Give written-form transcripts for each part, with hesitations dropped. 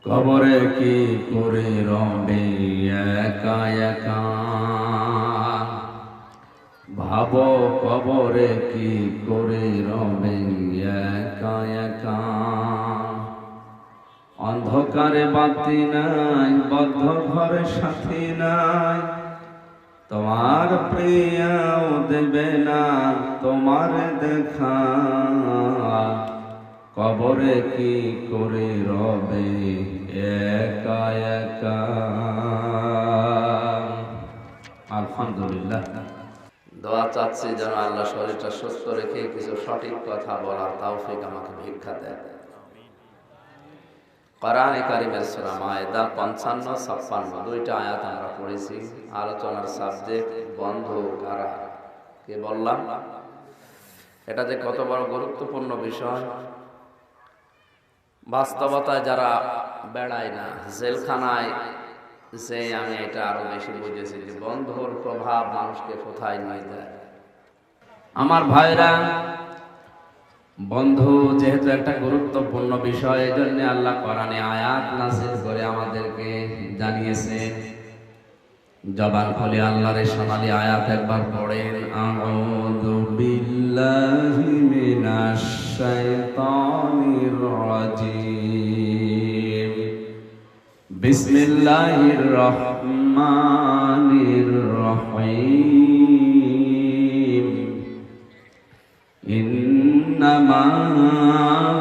কবরে কি করে রবে একা একা, ভাবো কবরে কি করে রবে একা একা। অন্ধকারে বাতি নাই, বদ্ধ ঘরে সাথী নাই, তোমার প্রিয়াও দেবে না তোমার দেখা। কবরে কি করে রবে একা একা। আলহামদুলিল্লাহ। দোয়া চাচ্ছি যেন আল্লাহ শরীরটা সুস্থ রেখে কিছু সঠিক কথা বলার তৌফিক আমাকে ভিক্ষা দেয়। কোরআনে কারিমের সূরা মায়েদা 55-56 দুইটা আয়াত আমরা পড়েছি। আলোচনার সাবজেক্ট বন্ধু কারা। কে বললাম? এটা যে কত বড় গুরুত্বপূর্ণ বিষয়। বাস্তবতায় যারা বেড়ায় না, জেলখানায় যে আমি এটা আরো বেশি বুঝেছি যে বন্ধুর প্রভাব মানুষকে কোথায় নিয়ে যায়। আমার ভাইরা, বন্ধু যেহেতু একটা গুরুত্বপূর্ণ বিষয়, এই জন্য আল্লাহ কোরআনে আয়াত নাযিল করে আমাদেরকে জানিয়েছেন। জবান খুলে আল্লাহর এই সোনালী আয়াত একবার পড়েন। আউযু বিল্লাহি মিনাশ শাইতানির রাজীম। বিসমিল্লাহির রহমানির রহিম। ইন্নামা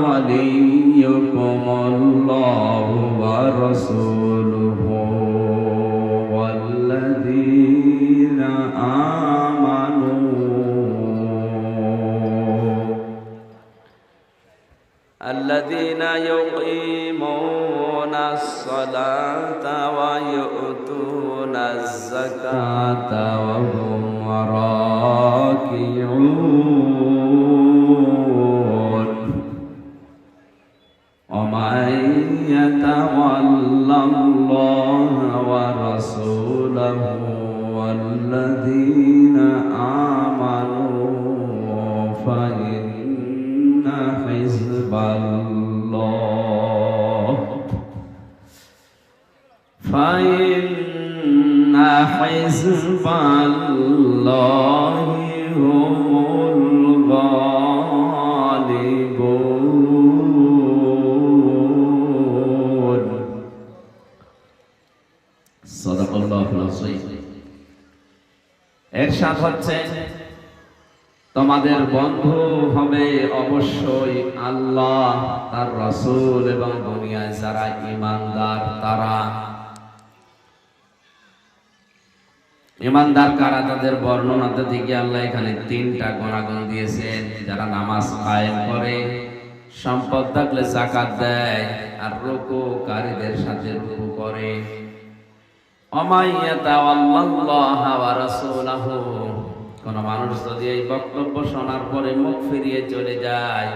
ওয়ালিয়্যুকুমুল্লাহু ওয়া রাসূলুহু ওয়াল্লাযীনা আমানু আল্লাযীনা ইউকিমুনাস সালাতা ওয়া ইউতুনাজ যাকাতা ওয়া হুম রাকিউন। ومن يتولى الله ورسوله والذين آمنوا فإن حزب الله هم الغالبون। সাদাকাল্লাহুল আযীম। ইরশাদ হচ্ছে, তোমাদের বন্ধু হবে অবশ্যই আল্লাহ, তার রাসূল এবং দুনিয়ায় যারা ঈমানদার তারা। ঈমানদার কারা, তাদের বর্ণনাতে দিকে আল্লাহ এখানে তিনটা গুণাগুণ দিয়েছেন। যারা নামাজ কায়েম করে, সম্পদ থাকলে যাকাত দেয়, আর রুকুকারীদের সাথে রুকু করে। ওমাইয়াতাওয়াল্লাল্লাহা ওয়া রাসূলাহু, কোন মানুষ যদি এই বক্তব্য শোনার পরে মুখ ফিরিয়ে চলে যায়,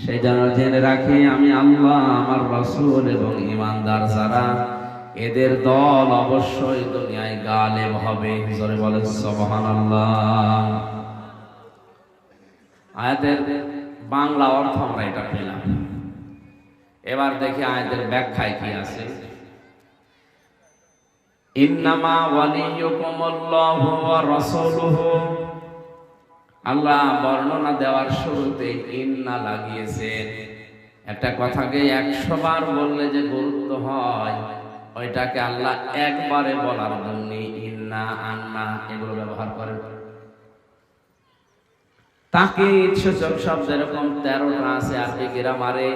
সে যেন জেনে রাখে আমি আল্লাহ, আমার রাসূল এবং ঈমানদার যারা, এদের দল অবশ্যই দুনিয়ায় গালেব হবে। জোরে বলেন সুবহানাল্লাহ। আয়াতের বাংলা অর্থ আমরা এটা পেলাম। এবার দেখি আয়াতের ব্যাখ্যায় কি আছে। ইন্নামা ওয়ালিয়্যুকুমুল্লাহু ওয়া রাসূলুহু, আল্লাহ বর্ণনা দেওয়ার শুরুতে ইন্না লাগিয়েছেন। একটা কথাকে 100 বার বললে যে গুরুত্ব হয়, ওইটাকে আল্লাহ একবারে বলার জন্য ইন্না, আন্না এগুলো ব্যবহার করেন। তাকিদ সূচক শব্দ এরকম 13টা আছে আরবি গ্রামারে।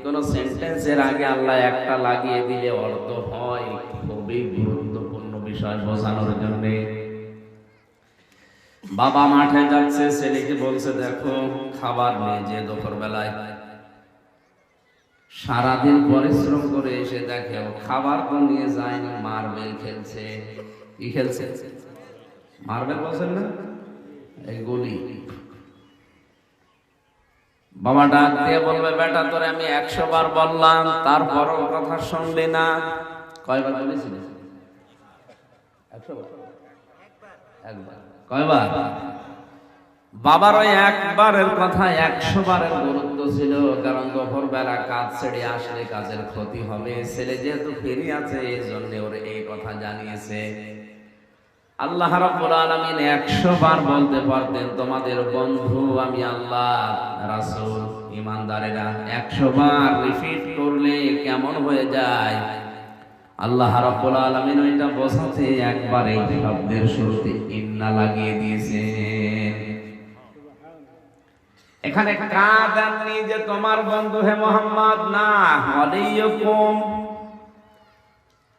কোন সেন্টেন্সের আগে আল্লাহ একটা লাগিয়ে দিলে অর্থ হয় খুবই গুরুত্বপূর্ণ বিষয় বোঝানোর জন্য। বাবা মাঠে যাচ্ছে, ছেলেকে বলছে দেখো খাবার নিয়ে যে দুপুর বেলায়। সারাদিন পরিশ্রম করে এসে দেখে খাবার তো নিয়ে যায়নি, মার্বেল খেলছে। কি খেলছে? মার্বেল বলছেন না, এই গলি। বাবা ডাক দিয়ে বলবে বেটা তোরে আমি 100 বার বললাম, তারপরও কথা শুনলি না। কয়বার বলেছি? 100 বার। একবার। কয়বার? বাবার ওই একবারের কথা 100 বারের গুরুত্ব ছিল, কারণ দুপুর বেলা কাজ ছেড়ে আসলে কাজের ক্ষতি হবে। ছেলে যেহেতু ফিরে আছে, এই জন্য ওর এই কথা জানিয়েছে। আল্লাহ রাব্বুল আলামিন 100 বার বলতে পারতেন তোমাদের বন্ধু আমি আল্লাহ, রাসূল, ঈমানদারেরা 100 বার রিপিট করলে কেমন হয়ে যায়। আল্লাহ রাব্বুল আলামিন ওইটা বোঝাতে একবারে শব্দের শুরুতে ইন্না লাগিয়ে দিয়েছেন। এখানে কাদাননি যে তোমার বন্ধু হে মুহাম্মদ, না, ওয়ালিয়ুকুম,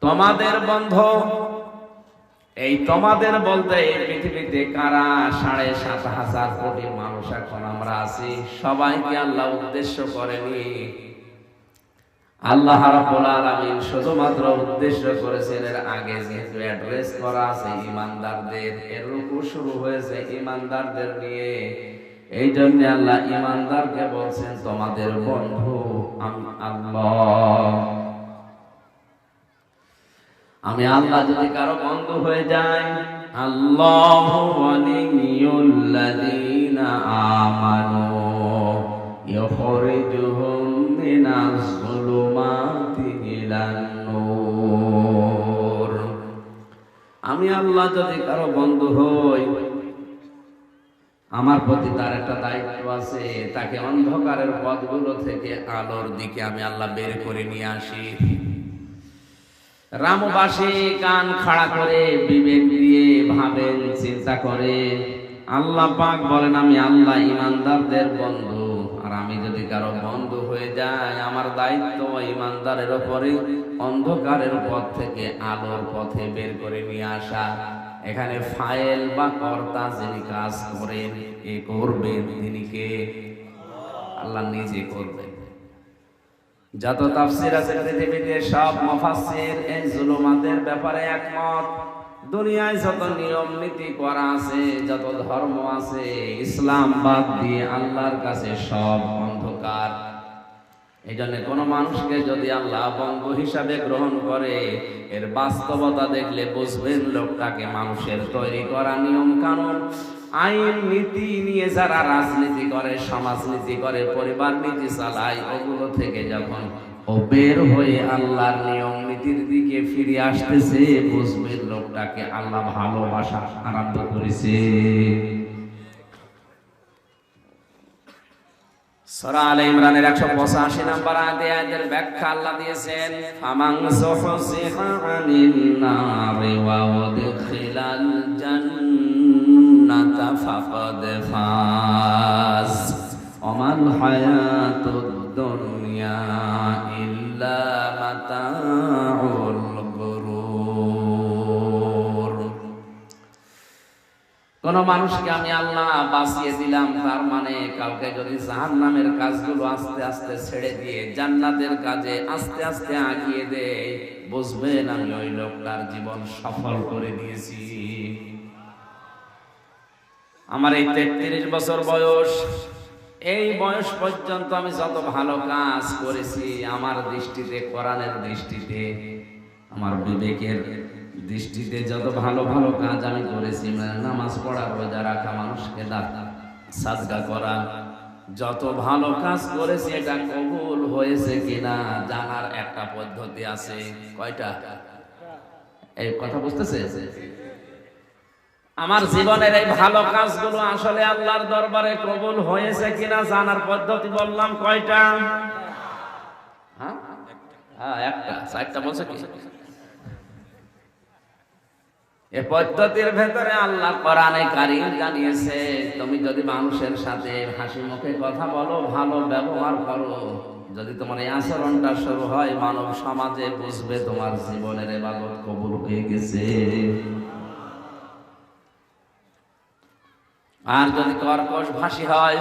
তোমাদের বন্ধু। এই তোমাদের বলতে এই পৃথিবীতে কারা 7.5 কোটি মানুষ এখন আমরা আছি, সবাইকে আল্লাহ উদ্দেশ্য করেনি। আল্লাহ রাব্বুল আলামিন শুধুমাত্র উদ্দেশ্য করেছেন, এর আগে যেহেতু অ্যাড্রেস করা আছে ঈমানদারদের, এর রুকু শুরু হয়েছে ঈমানদারদের নিয়ে, এই জন্য আল্লাহ ঈমানদারকে বলছেন তোমাদের বন্ধু আমি আল্লাহ। আমি আল্লাহ যদি কারো বন্ধু হয়ে যাই, আল্লাহু ওয়ালিয়ুল্লাযীনা আমানু ইখরিজুহুম মিনাজ যুলুমাতি ইলান নূর। আমি আল্লাহ যদি কারো বন্ধু হই, আমার প্রতি তার একটা দায়িত্ব আছে, তাকে অন্ধকারের পথগুলো থেকে আলোর দিকে আমি আল্লাহ বের করে নিয়ে আসি। রামবাসী কান খাড়া করে বিবেক দিয়ে ভাবেন, চিন্তা করে। আল্লাহ পাক বলেন আমি আল্লাহ ঈমানদারদের বন্ধু, আর আমি যদি কারো বন্ধু হয়ে যাই, আমার দায়িত্ব ঈমানদারের উপরে অন্ধকারের পথ থেকে আলোর পথে বের করে নিয়ে আসা। এখানে ফাইল বা কর্তা যিনি কাজ করেন, এ করবেন তিনি কে? আল্লাহ নিজে করবেন। যত তাফসীর আছে পৃথিবীতে, সব মুফাসসির এই জুলুমাতের ব্যাপারে একমত। দুনিয়ায় যত নিয়ম নীতি করা আছে, যত ধর্ম আছে, ইসলাম বাদ দিয়ে আল্লাহর কাছে সব অন্ধকার। এই জন্য কোনো মানুষকে যদি আল্লাহ বন্ধু হিসাবে গ্রহণ করে, এর বাস্তবতা দেখলে বুঝবেন লোকটাকে মানুষের তৈরি করা নিয়ম কানুন, আইন নীতি নিয়ে যারা রাজনীতি করে, সমাজনীতি করে, পরিবার নীতি চালায়, ওগুলো থেকে যখন ও বের হয়ে আল্লাহর নিয়ম নীতির দিকে ফিরে আসতেছে, বুঝবেন লোকটাকে আল্লাহ ভালোবাসা আরম্ভ করেছে। সূরা আলে ইমরানের 185 নম্বর আয়াতের ব্যাখ্যা আল্লাহ দিয়েছেন, ফামান যুহজিহা আনিন নারি ওয়া উদখিলাল জান্নাতা ফাকাদ ফাজ ওয়া মাল হায়াতুদ দুনিয়া ইল্লা মাতাউল গুরুর। কোন মানুষকে আমি আল্লাহ বাঁচিয়ে দিলাম, তার মানে কাউকে যদি জাহান্নামের কাজগুলো আস্তে আস্তে ছেড়ে দিয়ে জান্নাতের কাজে আস্তে আস্তে আগিয়ে দেয়, বুঝবেন আমি ওই লোকটার জীবন সফল করে দিয়েছি। আমার এই 33 বছর বয়স, এই বয়স পর্যন্ত আমি যত ভালো কাজ করেছি, আমার দৃষ্টিতে, কোরআনের দৃষ্টিতে, আমার বিবেকের দৃষ্টিতে যত ভালো ভালো কাজ আমি করেছি, নামাজ পড়া, রোজা রাখা, মানুষকে সাজদা করা, যত ভালো কাজ করেছি, এটা কবুল হয়েছে কিনা জানার একটা পদ্ধতি আছে। কয়টা? এই কথা বুঝতেছে? আমার জীবনের এই ভালো কাজগুলো আসলে আল্লাহর দরবারে কবুল হয়েছে কিনা জানার পদ্ধতি বললাম কয়টা? হ্যাঁ, একটা। 4টা বলছে কি? এই পদ্ধতির ভেতরে আল্লাহ কোরআনে কারীম জানিয়েছে, তুমি যদি মানুষের সাথে হাসি মুখে কথা বলো, ভালো ব্যবহার করো, যদি তোমার এই আচরণটা শুরু হয়, মানব সমাজে বুঝবে তোমার জীবনের ইবাদত কবুল হয়ে গেছে। আর যদি কর্কশ ভাষী হয়,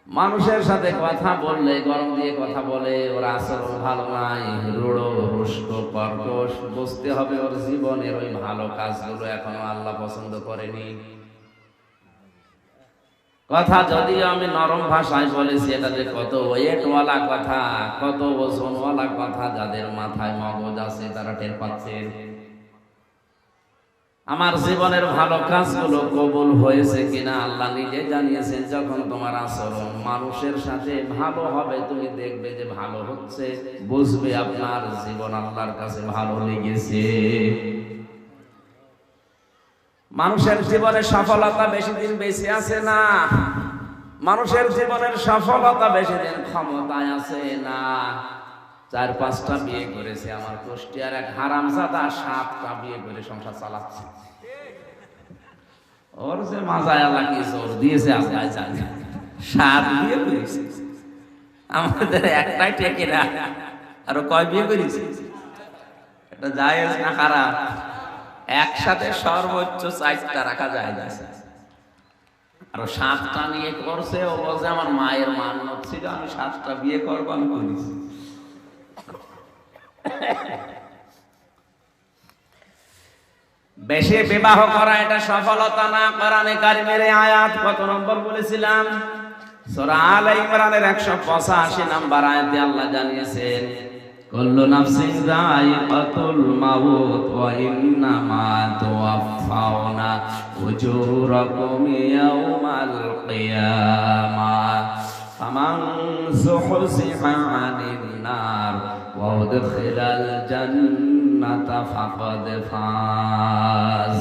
মানুষের সাথে কথা বললে, গরম দিয়ে কথা বলে, ওর আচরণ ভালো নাই, রূঢ়, রুষ্ট, কর্কশ, বুঝতে হবে ওর জীবনের ওই ভালো কাজগুলো এখনো আল্লাহ পছন্দ করেনি। কথা যদিও আমি নরম ভাষায় বলেছি, এটা যে কত ওয়েটওয়ালা কথা, কত ওজনওয়ালা কথা, যাদের মাথায় মগজ আছে তারা টের পাচ্ছে। আমার জীবনের ভালো কাজগুলো কবুল হয়েছে কিনা আল্লাহ নিজে জানিয়েছেন। যখন তোমার আচরণ মানুষের সাথে ভালো হবে, তুমি দেখবে যে ভালো হচ্ছে, বুঝবে আপনার জীবন আল্লাহর কাছে ভালো লেগেছে। মানুষের জীবনে সফলতা বেশি দিন বেঁচে আছে না, মানুষের জীবনের সফলতা বেশি দিন ক্ষমতায় আছে না। 4-5টা বিয়ে করেছে আমার কুষ্টিয়ার এক হারামজাদা, 7টা বিয়ে করে সংসার চালাচ্ছে। ওর যে মাজায় আল্লাহ কি জোর দিয়েছে আল্লাহ জানে, 7 বিয়ে করেছে। আমাদের একটাই টেকে না, আর কয় বিয়ে করেছে? এটা জায়েজ না খারাপ? একসাথে সর্বোচ্চ 4টা রাখা যায় না, আর 7টা নিয়ে করছে। ও বলছে আমার মায়ের মান্যত ছিল, আমি 7টা বিয়ে করবো, আমি করেছি। বেশি বিবাহ করা এটা সফলতা না। কোরআনে কারিমের আয়াত কত নম্বর বলেছিলাম? সূরা আলে ইমরানের 185 নম্বর আয়াতে আল্লাহ জানিয়েছেন, কুল্লু নাফসিন যায়িকাতুল মাউত ওয়া ইন্নামা তুওয়াফাউনা উজুরাকুম ইয়াওমাল কিয়ামাহ ফামান যুহজিহা আনিন নার ওয়া উদখিলাল জান্নাতা ফাকাদ ফাজ।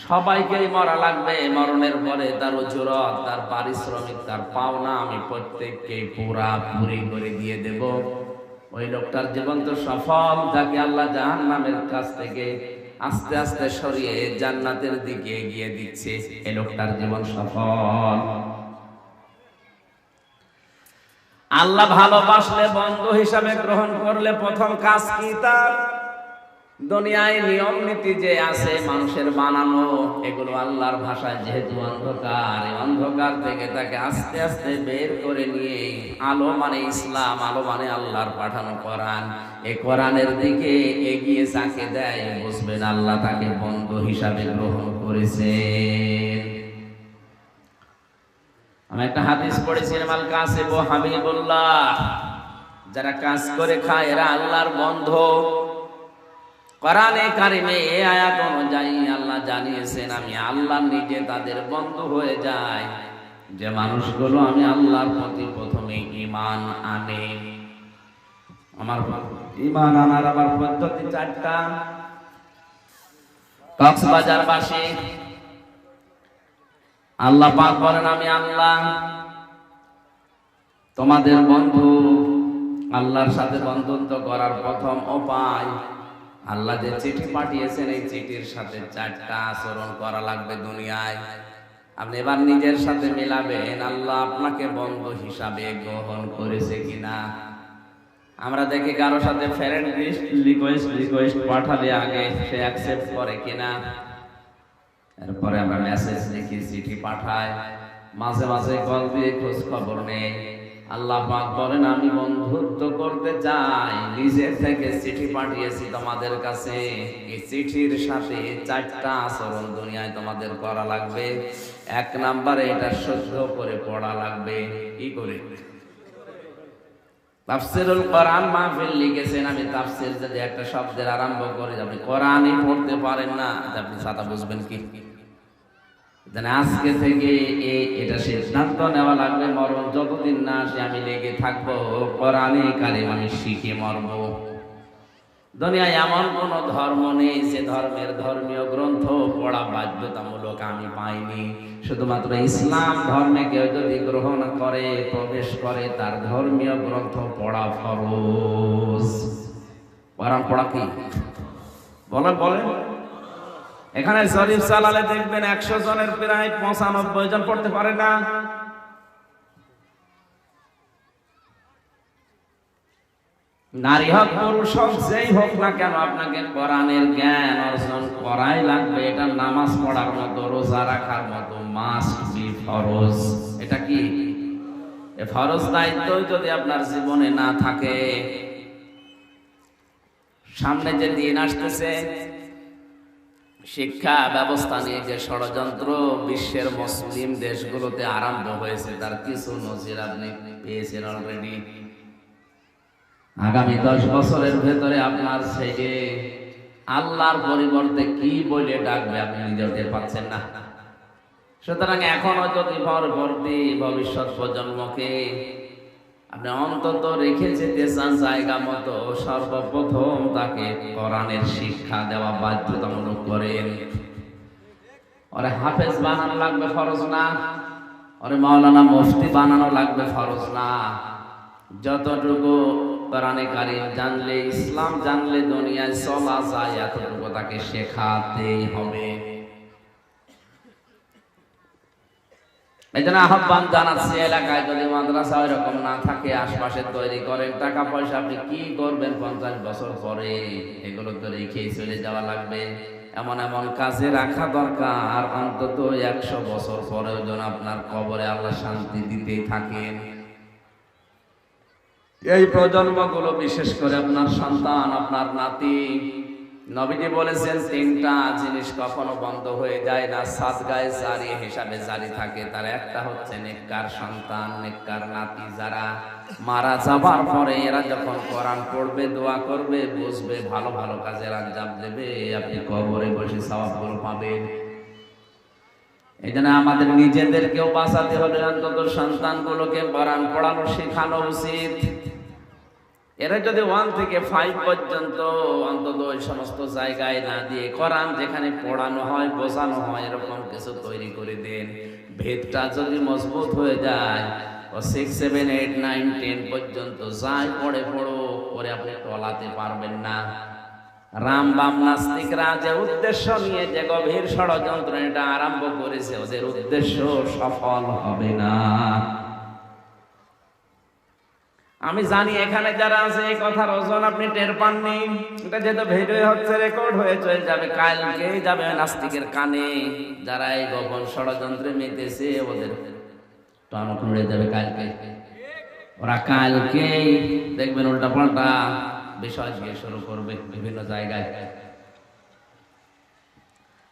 সবাইকেই মরা লাগবে, মরণের পরে তার উজুরত, তার পারিশ্রমিক, তার পাওনা আমি প্রত্যেককে পুরাপুরি করে দিয়ে দেব। ওই লোকটার জীবন তো সফল, যাকে আল্লাহ জাহান্নামের কাছ থেকে আস্তে আস্তে সরিয়ে জান্নাতের দিকে এগিয়ে দিচ্ছে, এই লোকটার জীবন সফল। আল্লাহ ভালোবাসলে, বন্ধু হিসাবে গ্রহণ করলে প্রথম কাজ কি তার? দুনিয়ায় নিয়ম নীতি যে আছে মানুষের বানানো, এগুলো আল্লাহর ভাষায় যেহেতু অন্ধকার, এই অন্ধকার থেকে তাকে আস্তে আস্তে বের করে নিয়ে আলো মানে ইসলাম, আলো মানে আল্লাহর পাঠানো কোরআন, এই কোরআনের দিকে এগিয়ে যাকে দেয়, বুঝবেন আল্লাহ তাকে বন্ধু হিসাবে গ্রহণ করেছে। আমি একটা হাদিস পড়েছিলাম, আল কাসিবু হাবিবুল্লাহ, যারা কাজ করে খায় এরা আল্লাহর বন্ধু। কোরআনে কারিমে এই আয়াত অনুযায়ী আল্লাহ জানিয়েছেন, আমি আল্লাহ নিজে তাদের বন্ধু হয়ে যাই যে মানুষগুলো আমি আল্লাহর প্রতি প্রথমে ঈমান আনে। আমার ঈমান আনার আমার পদ্ধতি 4টা। কক্সবাজারবাসী আল্লাহ পাক বলেন, আমি আল্লাহ তোমাদের বন্ধু। আল্লাহর সাথে বন্ধুত্ব করার প্রথম উপায়, আল্লাহ যে চিঠি পাঠিয়েছেন এই চিঠির সাথে 4টা আচরণ করা লাগবে দুনিয়ায়। আপনি এবার নিজের সাথে মিলাবেন, আল্লাহ আপনাকে বন্ধু হিসাবে গ্রহণ করেছে কিনা। আমরা দেখি কারো সাথে ফ্রেন্ড রিকোয়েস্ট পাঠালে আগে সে অ্যাকসেপ্ট করে কিনা, এরপরে আমরা মেসেজ লিখি, চিঠি পাঠাই, মাঝে মাঝে কল দিয়ে খোঁজ খবর নেই। আল্লাহ পাক বলেন, আমি বন্ধুত্ব করতে চাই, নিজের থেকে চিঠি পাঠিয়েছি তোমাদের কাছে। এই চিঠির সাথে 4টা আচরণ দুনিয়ায় তোমাদের করা লাগবে। 1 নম্বরে এটা শুদ্ধ করে পড়া লাগবে। কি করে? তাফসীরুল কোরআন মাহফিল লিখেছেন, আমি তাফসীর যদি একটা শব্দের আরম্ভ করে, আপনি কোরআনই পড়তে পারেন না, আপনি সাথে বুঝবেন কি? আজকে থেকে এটা সিদ্ধান্ত নেওয়া লাগবে, মরণ যতদিন না আসে আমি লেগে থাকবো কোরআনে কারিম আমি শিখে মরব। দুনিয়ায় এমন কোন ধর্ম নেই যে ধর্মের ধর্মীয় গ্রন্থ পড়া বাধ্যতামূলক আমি পাইনি। শুধুমাত্র ইসলাম ধর্মে কেউ যদি গ্রহণ করে, প্রবেশ করে, তার ধর্মীয় গ্রন্থ পড়া ফরজ। কোরআন পড়া কি? বলেন বলেন। এখানে শরীফ সালালে দেখবেন 100 জনের প্রায় 95 জন পড়তে পারে না। নারী হোক পুরুষ হোক, যেই হোক না কেন, আপনাকে কোরআনের জ্ঞান অর্জন করাই লাগবে। এটা নামাজ পড়ার মতো, রোজা রাখার মতো মাস্ট বি, ফরজ। এটা কি? এই ফরজ দায়িত্ব যদি আপনার জীবনে না থাকে, সামনে যে দিন আসতেছে, শিক্ষা ব্যবস্থা নিয়ে যে ষড়যন্ত্র বিশ্বের মুসলিম দেশগুলোতে আরম্ভ হয়েছে, তার কিছু নজির আপনি পেয়েছেন অলরেডি। আগামী 10 বছরের ভেতরে আপনার ছেলে আল্লাহর পরিবর্তে কি বলে ডাকবে আপনি নিজেও টের পাচ্ছেন না। সুতরাং এখনো যদি পরবর্তী ভবিষ্যৎ প্রজন্মকে আপনি অন্তত রেখে যেতে চান জায়গা মতো, সর্বপ্রথম তাকে কোরআনের শিক্ষা দেওয়া বাধ্যতামূলক করেন। ওরে হাফেজ বানানো লাগবে ফরজ না, ওরে মাওলানা মুফতি বানানো লাগবে ফরজ না। যতটুকু কোরআনে কারীম জানলে, ইসলাম জানলে দুনিয়ায় চলা যায়, এতটুকু তাকে শেখাতেই হবে। এই জন্য আহ্বান জানাচ্ছি, এলাকায় যদি মাদ্রাসা এরকম না থাকে আশপাশে তৈরি করেন। টাকা পয়সা আপনি কি করবেন 50 বছর পরে? এগুলো তো রেখেই চলে যাওয়া লাগবে। এমন এমন কাজে রাখা দরকার অন্তত 100 বছর পরেও যেন আপনার কবরে আল্লাহ শান্তি দিতেই থাকেন। এই প্রজন্মগুলো, বিশেষ করে আপনার সন্তান, আপনার নাতি, নবীজি বলেছেন 3টা জিনিস কখনো বন্ধ হয়ে যায় না, সাদগায়ে জারি হিসাবে জারি থাকে। তার একটা হচ্ছে নেককার সন্তান, নেককার নাতি। যারা মারা যাবার পরে এরা যখন কোরআন পড়বে, দোয়া করবে, বুঝবে, ভালো ভালো কাজের আঞ্জাম দেবে, আপনি কবরে বসে সওয়াবগুলো পাবেন। এই জন্য আমাদের নিজেদেরকেও বাঁচাতে হলে অন্তত সন্তানগুলোকে কোরআন পড়ানো শেখানো উচিত। এরা যদি 1 থেকে 5 পর্যন্ত অন্তত ওই সমস্ত জায়গায় না দিয়ে কোরআন যেখানে পড়ানো হয়, বোঝানো হয়, এরকম কিছু তৈরি করে দেন। ভেদটা যদি মজবুত হয়ে যায়, ও 6, 7, 8, 9, 10 পর্যন্ত যাই পড়ে পরে আপনি টলাতে পারবেন না। রাম বাম নাস্তিকরা যে উদ্দেশ্য নিয়ে যে গভীর ষড়যন্ত্র এটা আরম্ভ করেছে, ওদের উদ্দেশ্য সফল হবে না। আমি জানি এখানে যারা আছে এই কথার ওজন আপনি টের পাননি। এটা যেহেতু ভিডিও হচ্ছে, রেকর্ড হয়ে চলে যাবে, কালকেই যাবে নাস্তিকের কানে। যারা এই গোপন ষড়যন্ত্রে মেতেছে ওদের টানো খুঁড়ে যাবে কালকে। ওরা কালকেই দেখবেন উল্টা পাল্টা বিষয় দিয়ে শুরু করবে বিভিন্ন জায়গায়।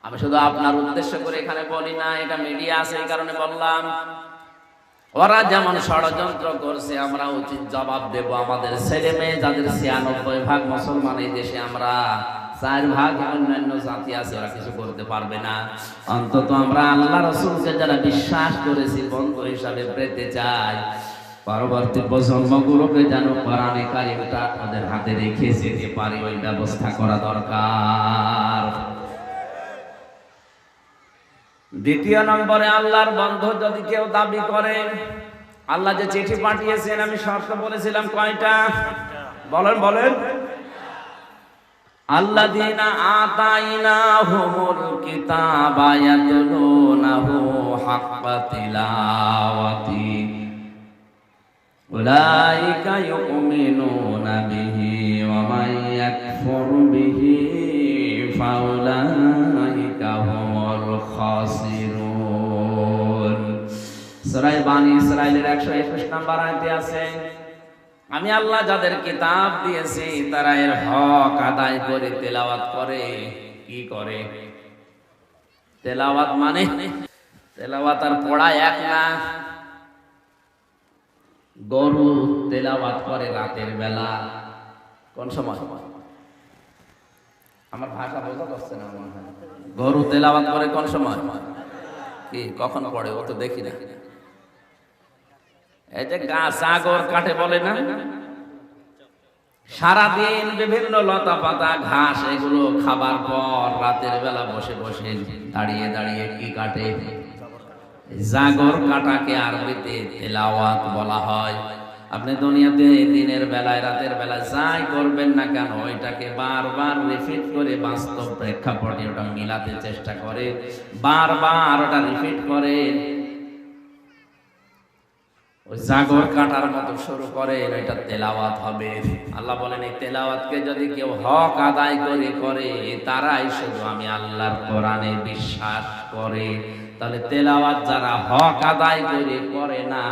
আমি শুধু আপনার উদ্দেশ্য করে এখানে বলি না, এটা মিডিয়া আছে এই কারণে বললাম। ওরা যেমন ষড়যন্ত্র করছে, আমরা উচিত জবাব দেব। আমাদের ছেলে মেয়ে যাদের 96% মুসলমান এই দেশে, আমরা 4% অন্যান্য জাতি আছে, ওরা কিছু করতে পারবে না। অন্তত আমরা আল্লাহ রাসূলকে যারা বিশ্বাস করেছি বন্ধু হিসাবে পেতে চাই, পরবর্তী প্রজন্মগুলোকে যেন কোরআনে কারীমটা ওদের হাতে রেখে যেতে পারি, ওই ব্যবস্থা করা দরকার। দ্বিতীয় নম্বরে, আল্লাহর বন্ধু যদি কেউ দাবি করে, আল্লাহ যে চিঠি পাঠিয়েছেন, আমি শর্ত বলেছিলাম কয়টা? বলেন। আল্লাযীনা আতাইনাহুমুল কিতাবা ইয়াতলুনাহু হাক্কা তিলাওয়াতি উলাইকা ইউমিনুনা বিহি ওয়া মান ইয়াকফুর বিহি ফাউলাইকা হুমুল খাসিরুন। সূরা বানী ইসরাঈলের 121 নম্বর আয়াতে আছে, আমি আল্লাহ যাদের কিতাব দিয়েছি তারা এর হক আদায় করে তেলাওয়াত করে। কি করে? তেলাওয়াত মানে তেলাওয়াত আর পড়া এক না। গরু তেলাওয়াত করে রাতের বেলা। কোন সময়? আমার ভাষা বোঝা যাচ্ছে না মনে হয়। গরু তেলাওয়াত করে কোন সময়? কি কখন পড়ে? ও তো দেখি না। এই যে জাগর কাটে বলে না, সারাদিন বিভিন্ন লতা পাতা ঘাস এগুলো খাবার পর রাতের বেলা বসে বসে দাঁড়িয়ে দাঁড়িয়ে কি কাটে? জাগর কাটাকে আরবিতে তেলাওয়াত বলা হয়। আপনি দুনিয়াতে দিনের বেলায় রাতের বেলায় যাই করবেন না কেন, ওইটাকে বারবার রিপিট করে বাস্তব প্রেক্ষাপটে ওটা মিলাতে চেষ্টা করে, বারবার ওটা রিপিট করে, ওই জাগর কাটার মতো শুরু করে, এটা তেলাওয়াত হবে। আল্লাহ বলেন এই তেলাওয়াতকে যদি কেউ হক আদায় করে তারাই শুধু আমি আল্লাহর কোরআনে বিশ্বাস করে। তাহলে তেলাওয়াত যারা হক আদায় করে না,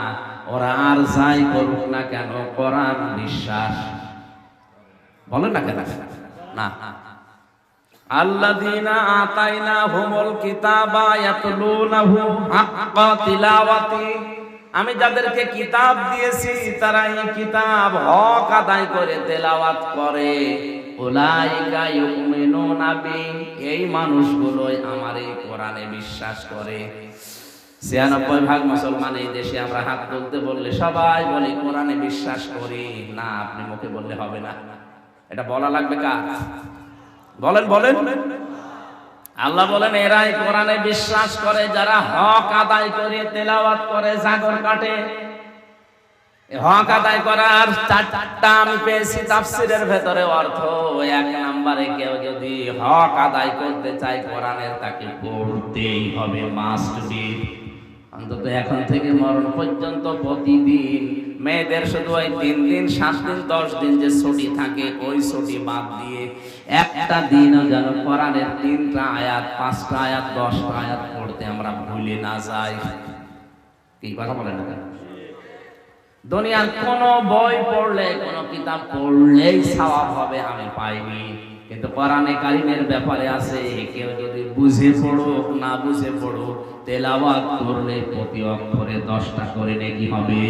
ওরা আর যাই করুক না কেন কোরআন বিশ্বাস বলেন না কেন? না। আল্লাযীনা আতাইনাহুমুল কিতাবা ইয়াতলুনাহু হাক্কা তিলাওয়াতি, আমি যাদেরকে কিতাব দিয়েছি তারা এই কিতাব হক আদায় করে তেলাওয়াত করে। উলাইকা ইউমিনুনা বি, এই মানুষগুলোই আমার এই কোরআনে বিশ্বাস করে। ৯৬% মুসলমান এই দেশে আমরা হাত তুলতে বললে সবাই বলি কোরআনে বিশ্বাস করি না। আপনি মুখে বললে হবে না, এটা বলা লাগবে কার? বলেন বলেন। আল্লাহ বলেন এরাই কোরআনে বিশ্বাস করে যারা হক আদায় করে তেলাওয়াত করে জাগর কাটে। হক আদায় করার চারটা আমি পেয়েছি তাফসীরের ভেতরে অর্থ। এক নম্বরে কেউ যদি হক আদায় করতে চায় কোরআনের, তাকে পড়তেই হবে, মাস্ট বি। অন্তত এখন থেকে মরণ পর্যন্ত প্রতিদিন মেয়েদের শুধু ওই 3 দিন 7 দিন 10 দিন যে ছুটি থাকে, ওই ছুটি বাদ দিয়ে একটা দিনও যেন কোরআনের 3টা আয়াত 5টা আয়াত 10টা আয়াত পড়তে আমরা ভুলে না যাই। কি কথা বলেন না? দুনিয়ার কোন বই পড়লে, কোন কিতাব পড়লেই সওয়াব হবে আমি পাইনি, কিন্তু কোরআনে কারীমের ব্যাপারে আছে কেউ যদি বুঝে পড়ুক না বুঝে পড়ুক, তেলাওয়াত করলে প্রতি অক্ষরে 10টা করে নেকি হবে।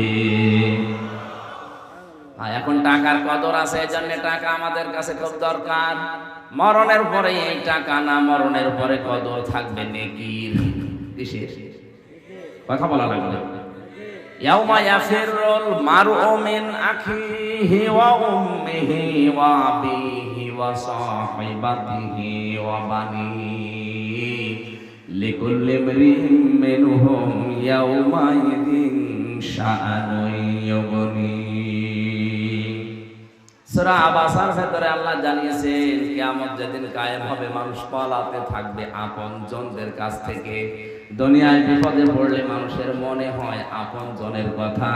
এখন টাকার কদর আছে, এজন্য টাকা আমাদের কাছে খুব দরকার। মরণের পরে এই টাকা না, মরণের পরে কদর থাকবে নেকির। কিসের কথা বলা লাগবে? ইয়াউমা ইয়াফিরুল মারউ মিন আখিহি ওয়া উম্মিহি ওয়া আবিহি ওয়া সাহিবাতিহি ওয়া বানিহি লিকুল্লি ইমরিইন মিনহুম ইয়াউমাইযিন শাআনুন ইউগনি। সূরা আবাসার ভেতরে আল্লাহ জানিয়েছেন কিয়ামত যেদিন কায়েম হবে, মানুষ পালাতে থাকবে আপনজনদের কাছ থেকে। দুনিয়ায় বিপদে পড়লে মানুষের মনে হয় আপনজনের কথা,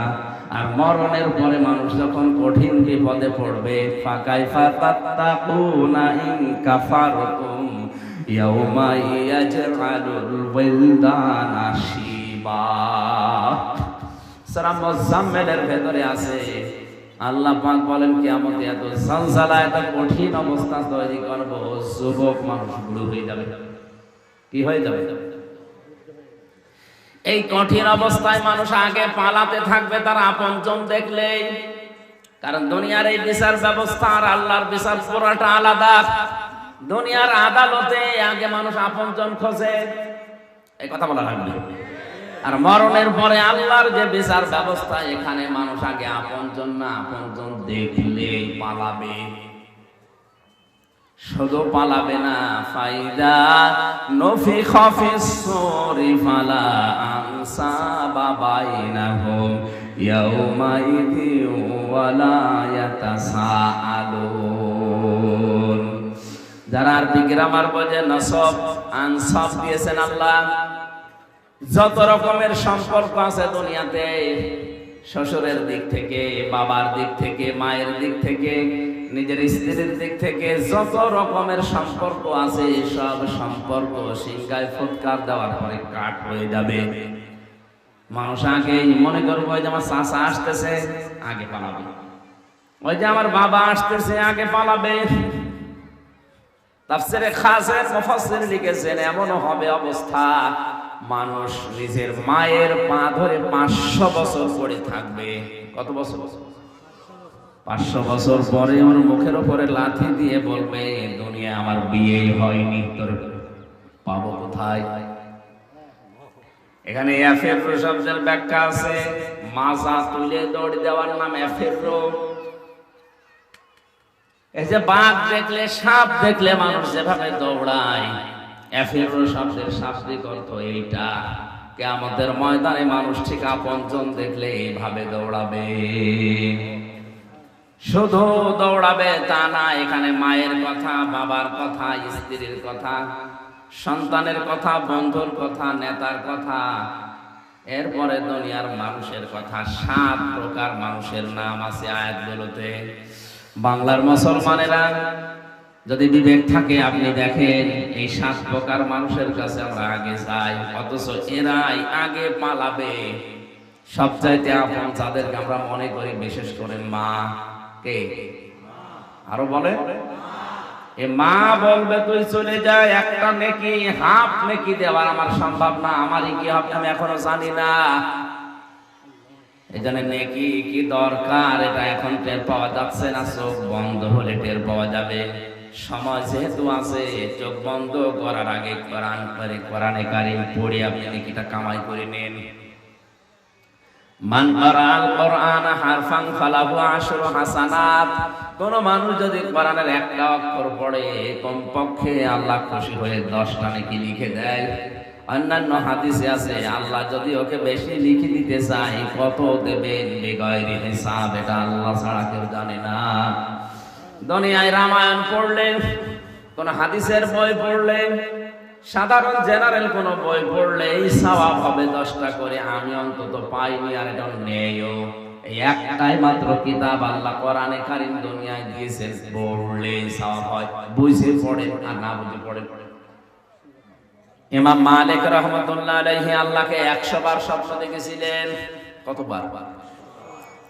আর মরণের পরে মানুষ যখন কঠিন বিপদে পড়বে, ফাকাইফা তাত্তাকুনা ইন কাফারতুম ইয়াউমা ইয়াজআলুল ওয়ালদানা শিবা। সূরা মুজাম্মিলের ভেতরে আছে আল্লাহ পাক বলেন কিয়ামতে এত জালজালা, এত কঠিন অবস্থা তৈরি করব, যুবক মানুষ বুড়ো হয়ে যাবে। কি হয়ে যাবে? এই কঠিন অবস্থায় মানুষ আগে পালাতে থাকবে তার আপনজন দেখলেই। কারণ দুনিয়ার এই বিচার ব্যবস্থা আর আল্লাহর বিচার পুরাটা আলাদা। দুনিয়ার আদালতে আগে মানুষ আপনজন খোঁজে, এই কথা বলা লাগবে। আর মরণের পরে আল্লাহর যে বিচার ব্যবস্থা, এখানে মানুষ আগে আপনজন না, আপনজন দেখলেই পালাবে। শুধু পালাবে না, ফাইদা নফিখা ফিস সূরি ফালা আনসাবা বাইনাহুম ইয়াউমাইযি ওয়ালা ইয়াতাসাআলুন। যারা আরবি গ্রামার বোঝে, নসব আনসাব দিয়েছেন আল্লাহ। যত রকমের সম্পর্ক আছে দুনিয়াতে, শ্বশুরের দিক থেকে, বাবার দিক থেকে, মায়ের দিক থেকে, নিজের স্ত্রীর দিক থেকে যত রকমের সম্পর্ক আছে, সব সম্পর্ক সিংহায় ফুৎকার দেওয়ার পরে কাট হয়ে যাবে। মানুষ আগে মনে করবো ওই যে আমার চাচা আসতেছে, আগে পালাবে। ওই যে আমার বাবা আসতেছে, আগে পালাবে। তাফসীরে খাসের মুফাসসির লিখেছেন এমনও হবে অবস্থা, মানুষ নিজের মায়ের পা ধরে 500 বছর পড়ে থাকবে। কত বছর? 500 বছর পরে ওর মুখের উপরে লাথি দিয়ে বলবে, দুনিয়া আমার বিয়েই হয়নি, তোর পাবো কোথায়? এখানে এফেরো শব্দের ব্যাখ্যা আছে, মাজা তুলে দৌড় দেওয়ার নাম এফেরো। এই যে বাঘ দেখলে, সাপ দেখলে মানুষ যেভাবে দৌড়ায়, এফেরো শব্দের শাব্দিক অর্থ এইটা। কিয়ামতের ময়দানে মানুষ ঠিক আপনজন দেখলে এইভাবে দৌড়াবে। শুধু দৌড়াবে তা না, এখানে মায়ের কথা, বাবার কথা, স্ত্রীর কথা, সন্তানের কথা, বন্ধুর কথা, নেতার কথা, এরপরে দুনিয়ার মানুষের কথা। 7 প্রকার মানুষের নাম আছে আয়াতগুলোতে। বাংলার মুসলমানেরা যদি বিবেক থাকে, আপনি দেখেন এই 7 প্রকার মানুষের কাছে আমরা আগে যাই, অথচ এরাই আগে পালাবে। সবচাইতে আপন যাদেরকে আমরা মনে করি, বিশেষ করে মা। কে? আরো বলে, এ মা বলবে তুই চলে যা, একটা নেকি হাফ নেকি দেওয়ার আমার সম্ভব না, আমারই কি হবে আমি এখনো জানি না। এই জন্য নেকি কি দরকার এটা এখন টের পাওয়া যাচ্ছে না, চোখ বন্ধ হলে টের পাওয়া যাবে। সময় যেহেতু আছে, চোখ বন্ধ করার আগে কোরআনে কারিম পড়ে আপনি নেকিটা কামাই করে নেন। মান ক্বারাআল কোরআন হারফান ফালাহু আশরু হাসানাত। কোন মানুষ যদি কোরআনের একটা অক্ষর পড়ে, কমপক্ষে আল্লাহ খুশি হয়ে 10টা নেকি লিখে দেয়। অন্যান্য হাদিসে আছে আল্লাহ যদি ওকে বেশি লিখে দিতে চায়, কত দেবেন বেগয়রি হিসাব, এটা আল্লাহ ছাড়া কেউ জানে না। দুনিয়ায় রামায়ণ পড়লেন, কোন হাদিসের বই পড়লেন, সাধারণ জেনারেল কোন বই পড়লে এই সওয়াব হবে 10টা করে। আমি অন্তত পাইনি, আর এটা নেইও। এই একটাই মাত্র কিতাব আল্লাহ কোরআনে কারীম দুনিয়ায় দিয়েছেন, পড়লে সওয়াব হয়। বুঝে পড়েন আর না বুঝে পড়েন। ইমাম মালিক রাহমাতুল্লাহ আলাইহি আল্লাহকে 100 বার স্বপ্ন দেখেছিলেন। কতবার?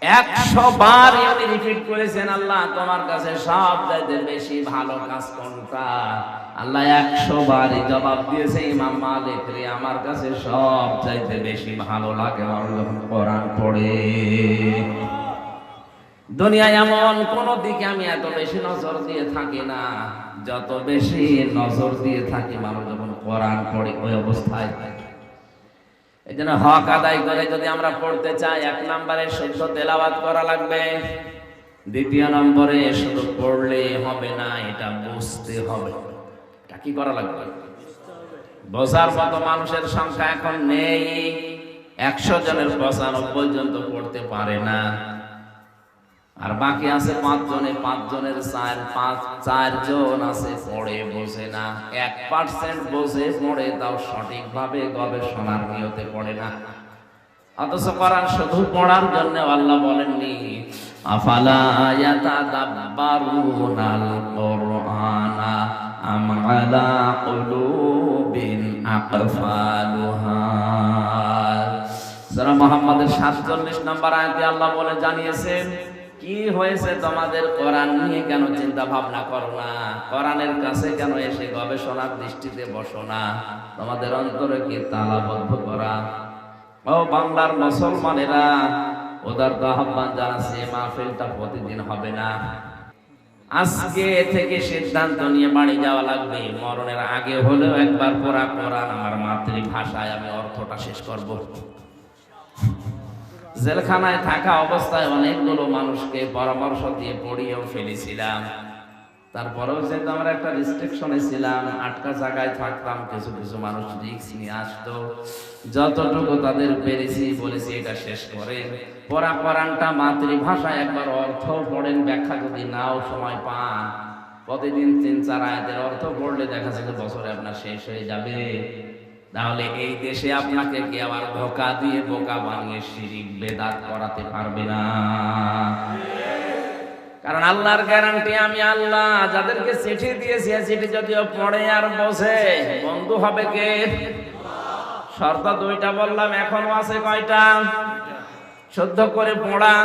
100 বার উনি রিপিট করেছেন, আল্লাহ তোমার কাছে সবচাইতে বেশি ভালো কাজ কোনটা? আল্লাহ 100 বারই জবাব দিয়েছে, ইমাম মালিক রে, আমার কাছে সবচাইতে বেশি ভালো লাগে আমার যখন কোরআন পড়ে। দুনিয়ায় এমন কোন দিকে আমি এত বেশি নজর দিয়ে থাকি না, যত বেশি নজর দিয়ে থাকি মানুষ যখন কোরআন পড়ে ওই অবস্থায়। এই জন্য হক আদায় করে যদি আমরা পড়তে চাই, 1 নম্বরে শুদ্ধ তেলাওয়াত করা লাগবে। 2 নম্বরে শুধু পড়লে হবে না, এটা বুঝতে হবে। এটা কি করা লাগবে? বোঝার মতো মানুষের সংখ্যা এখন নেই। 100 জনের 95 জন তো পড়তে পারে না, আর বাকি আছে 5 জনে, 5 জনের 4 জন আছে পড়ে বোঝে না। 1% বোঝে পড়ে, তাও সঠিকভাবে গবেষণার নিয়তে পড়ে না। অথচ কোরআন শুধু পড়ার জন্য আল্লাহ বলেননি আফালা ইয়াতাদাব্বারুনাল কুরআনা আম আলা কুলুবিন আকফালুহা। সূরা মুহাম্মাদের 47 নম্বর আয়াতে আল্লাহ বলে জানিয়েছেন, কি হয়েছে তোমাদের? কোরআন নিয়ে কেন চিন্তা ভাবনা করো না? কোরআনের কাছে কেন এসে গবেষণার দৃষ্টিতে বসো না? তোমাদের অন্তরে কি তালাবদ্ধ করা? ও বাংলার মুসলমানেরা, ওদের আহ্বান জানাচ্ছি, মাহফিলটা প্রতিদিন হবে না। আজকে থেকে সিদ্ধান্ত নিয়ে বাড়ি যাওয়া লাগবে। মরণের আগে হলেও একবার পড়া কোরআন আমার মাতৃভাষায় আমি অর্থটা শেষ করব। জেলখানায় থাকা অবস্থায় অনেকগুলো মানুষকে পরামর্শ দিয়ে পড়িয়েও ফেলেছিলাম। তারপরেও যেহেতু আমরা একটা রেস্ট্রিকশনে ছিলাম, আটকা জায়গায় থাকতাম, কিছু কিছু মানুষ রিস্ক নিয়ে আসতো। যতটুকু তাদের পেরেছি বলেছি এটা শেষ করেন। পড়া কোরআনটা মাতৃভাষায় একবার অর্থ পড়েন, ব্যাখ্যা যদি নাও সময় পান, প্রতিদিন 3-4 আয়াতের অর্থ পড়লে দেখা যাবে বছরে আপনার শেষ হয়ে যাবে। তাহলে এই দেশে আপনাকে কে আবার ধোঁকা দিয়ে বোকা বানিয়ে শিরিক বেদাত করাতে পারবে না। কারণ আল্লাহর গ্যারান্টি, আমি আল্লাহ যাদেরকে চিঠি দিয়েছি, চিঠি যদিও পড়ে আর বোঝে, বন্ধু হবে কে? শর্ত 2টা বললাম, এখনো আছে কয়টা? শুদ্ধ করে পড়া,